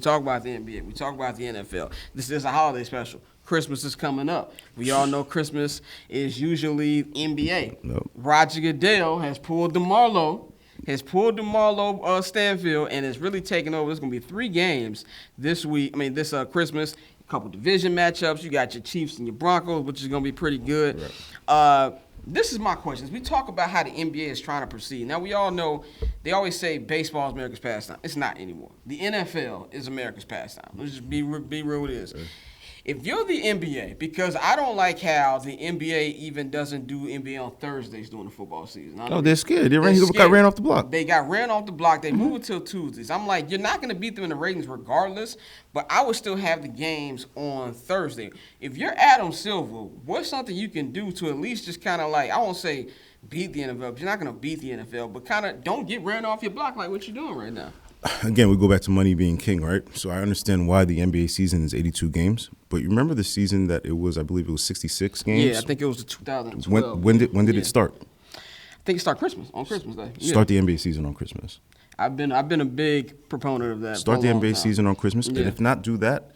talk about the NBA. We talk about the NFL. This is a holiday special. Christmas is coming up. We all know Christmas is usually NBA. Nope. Roger Goodell has pulled the Marlo Stanfield, and it's really taken over. There's going to be 3 games this Christmas. A couple division matchups. You got your Chiefs and your Broncos, which is going to be pretty good. Right. This is my question. We talk about how the NBA is trying to proceed. Now, we all know they always say baseball is America's pastime. It's not anymore. The NFL is America's pastime. Let's just be real with this. If you're the NBA, because I don't like how the NBA even doesn't do NBA on Thursdays during the football season. They're scared. They got ran off the block. They got ran off the block. They moved it till Tuesdays. I'm like, you're not going to beat them in the ratings regardless, but I would still have the games on Thursday. If you're Adam Silver, what's something you can do to at least just kind of like, I won't say beat the NFL, but you're not going to beat the NFL, but kind of don't get ran off your block like what you're doing right now. Again, we go back to money being king, right? So I understand why the NBA season is 82 games. But you remember the season that it was, I believe it was 66 games? Yeah, I think it was the 2012. When did it start? I think it started on Christmas Day. Start the NBA season on Christmas. I've been a big proponent of that. Start the NBA season on Christmas. Yeah. And if not do that,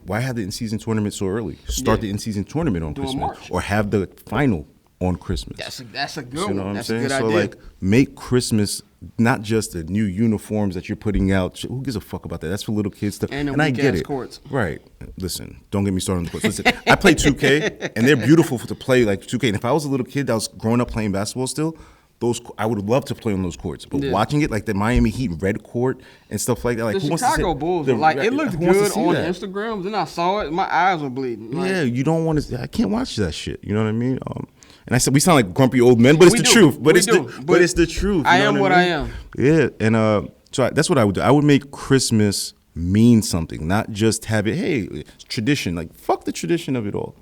why have the in-season tournament so early? Start the in-season tournament on Christmas. March. Or have the final on Christmas. That's a good one. You know what I'm saying? A good so idea. Like make Christmas not just the new uniforms that you're putting out. Who gives a fuck about that? That's for little kids stuff. And I get it. Courts. Right. Listen, don't get me started on the courts. Listen, I play 2K and they're beautiful to play like 2K. And if I was a little kid that was growing up playing basketball still, I would love to play on those courts. But watching it, like the Miami Heat red court and stuff like that, like the who Chicago wants to Bulls, it looked good on Instagram. Then I saw it, my eyes were bleeding. Yeah, you don't want to. I can't watch that shit. You know what I mean? And I said we sound like grumpy old men, but it's the truth. But it's the truth. I am what I am. Yeah, and so that's what I would do. I would make Christmas mean something, not just have it. Hey, it's tradition. Like fuck the tradition of it all.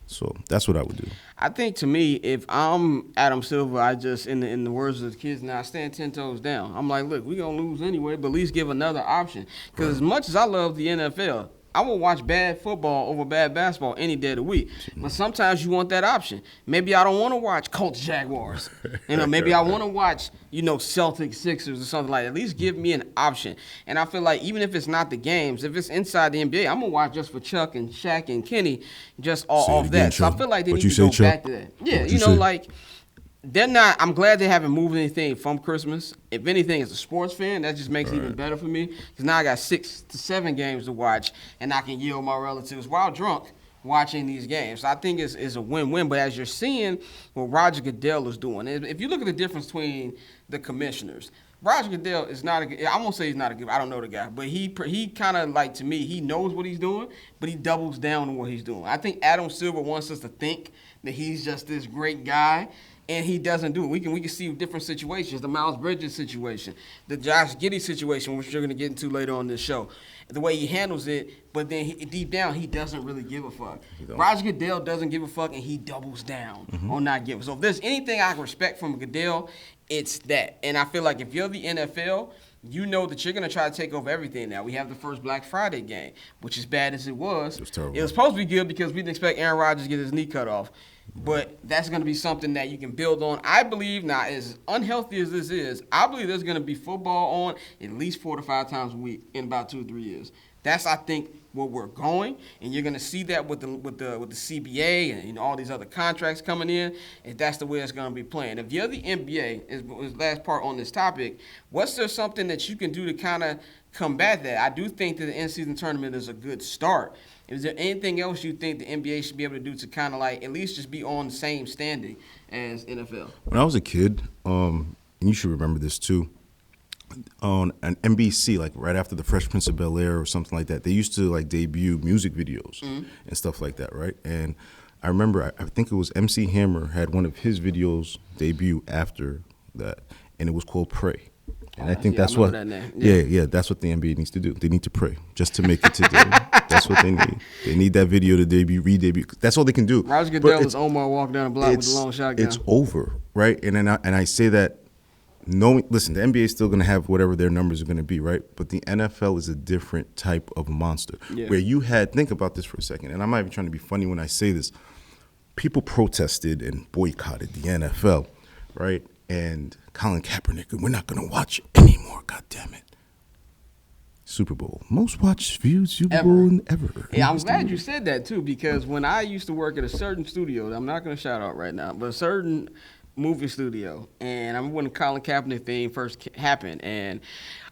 So that's what I would do. I think to me, if I'm Adam Silver, I just in the words of the kids now, I stand 10 toes down. I'm like, look, we're gonna lose anyway, but at least give another option. Because as much as I love the NFL, I will watch bad football over bad basketball any day of the week. But sometimes you want that option. Maybe I don't want to watch Colts Jaguars. Maybe I want to watch, Celtics Sixers or something like that. At least give me an option. And I feel like even if it's not the games, if it's inside the NBA, I'm going to watch just for Chuck and Shaq and Kenny just off that. So I feel like they need to go back to that. Yeah, they're not. I'm glad they haven't moved anything from Christmas. If anything, as a sports fan, that just makes it even better for me because now I got 6 to 7 games to watch, and I can yield my relatives while drunk watching these games. So I think it's a win-win. But as you're seeing what Roger Goodell is doing, if you look at the difference between the commissioners, Roger Goodell is not a good. I won't say he's not a good. I don't know the guy, but he kind of like to me. He knows what he's doing, but he doubles down on what he's doing. I think Adam Silver wants us to think that he's just this great guy. And he doesn't do it. We can see different situations. The Miles Bridges situation, the Josh Giddey situation, which you're going to get into later on this show. The way he handles it, but then deep down, he doesn't really give a fuck. Roger Goodell doesn't give a fuck, and he doubles down on not giving. So if there's anything I can respect from Goodell, it's that. And I feel like if you're the NFL, you know that you're going to try to take over everything now. We have the first Black Friday game, which as bad as it was terrible. It was supposed to be good because we didn't expect Aaron Rodgers to get his knee cut off. But that's going to be something that you can build on. I believe now, as unhealthy as this is, I believe there's going to be football on at least 4 to 5 times a week in about 2 or 3 years. That's, I think, where we're going, and you're going to see that with the CBA and all these other contracts coming in. And that's the way it's going to be playing. If you're the NBA, is last part on this topic, what's there something that you can do to kind of combat that? I do think that the in-season tournament is a good start. Is there anything else you think the NBA should be able to do to kind of like at least just be on the same standing as NFL? When I was a kid, and you should remember this too, on an NBC, like right after the Fresh Prince of Bel-Air or something like that, they used to like debut music videos and stuff like that, right? And I remember, I think it was MC Hammer had one of his videos debut after that, and it was called Pray. And I think that's what, that's what the NBA needs to do. They need to pray just to make it today. That's what they need. They need that video to re-debut. That's all they can do. Roger Goodell is Omar walking down the block with the long shotgun. It's over, right? And I say that listen, the NBA is still going to have whatever their numbers are going to be, right? But the NFL is a different type of monster. Yeah. Where you had, think about this for a second, and I'm not even trying to be funny when I say this. People protested and boycotted the NFL, right? And Colin Kaepernick, we're not going to watch it anymore, God damn it. Super Bowl, most watched viewed Super Ever. Bowl ever. Yeah, I'm glad you said that too, because when I used to work at a certain studio, I'm not going to shout out right now, but a certain movie studio, and I remember when the Colin Kaepernick thing first happened, and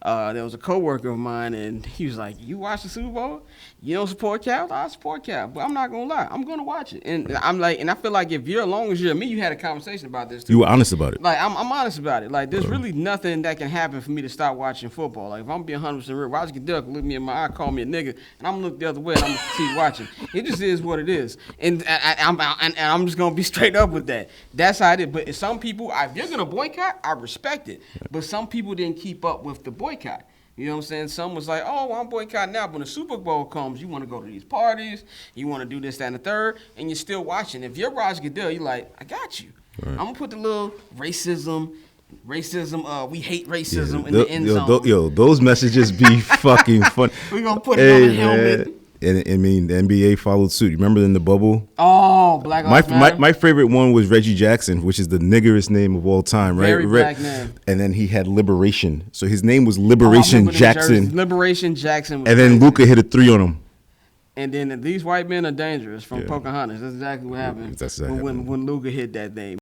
there was a coworker of mine, and he was like, "You watch the Super Bowl? You don't support Cal? I support Cal, but I'm not gonna lie, I'm gonna watch it." And I'm like, and I feel like if you're as long as you're me, you had a conversation about this too. You were honest about it. Like I'm honest about it. Like there's really nothing that can happen for me to stop watching football. Like if I'm being 100% real, Roger Goodell can look me in my eye, call me a nigga, and I'm gonna look the other way and I'm gonna keep watching. It just is what it is, and I'm just gonna be straight up with that. That's how it is. But some people, if you're gonna boycott, I respect it. But some people didn't keep up with the boycott. You know what I'm saying? Some was like, oh, well, I'm boycotting now. But when the Super Bowl comes, you want to go to these parties, you want to do this, that, and the third, and you're still watching. If you're Roger Goodell, you're like, I got you. Right. I'm going to put the little racism, we hate racism in the end zone. Those messages be fucking fun. We're going to put it on the helmet. And I mean, the NBA followed suit. You remember in the bubble? Oh, Black Lives Matter. My favorite one was Reggie Jackson, which is the niggerest name of all time, right? Very black name. And then he had Liberation. So his name was Liberation Jackson. Liberation Jackson. And then Luka hit a 3 on him. And then these white men are dangerous from Pocahontas. That's exactly what happened when Luka hit that thing.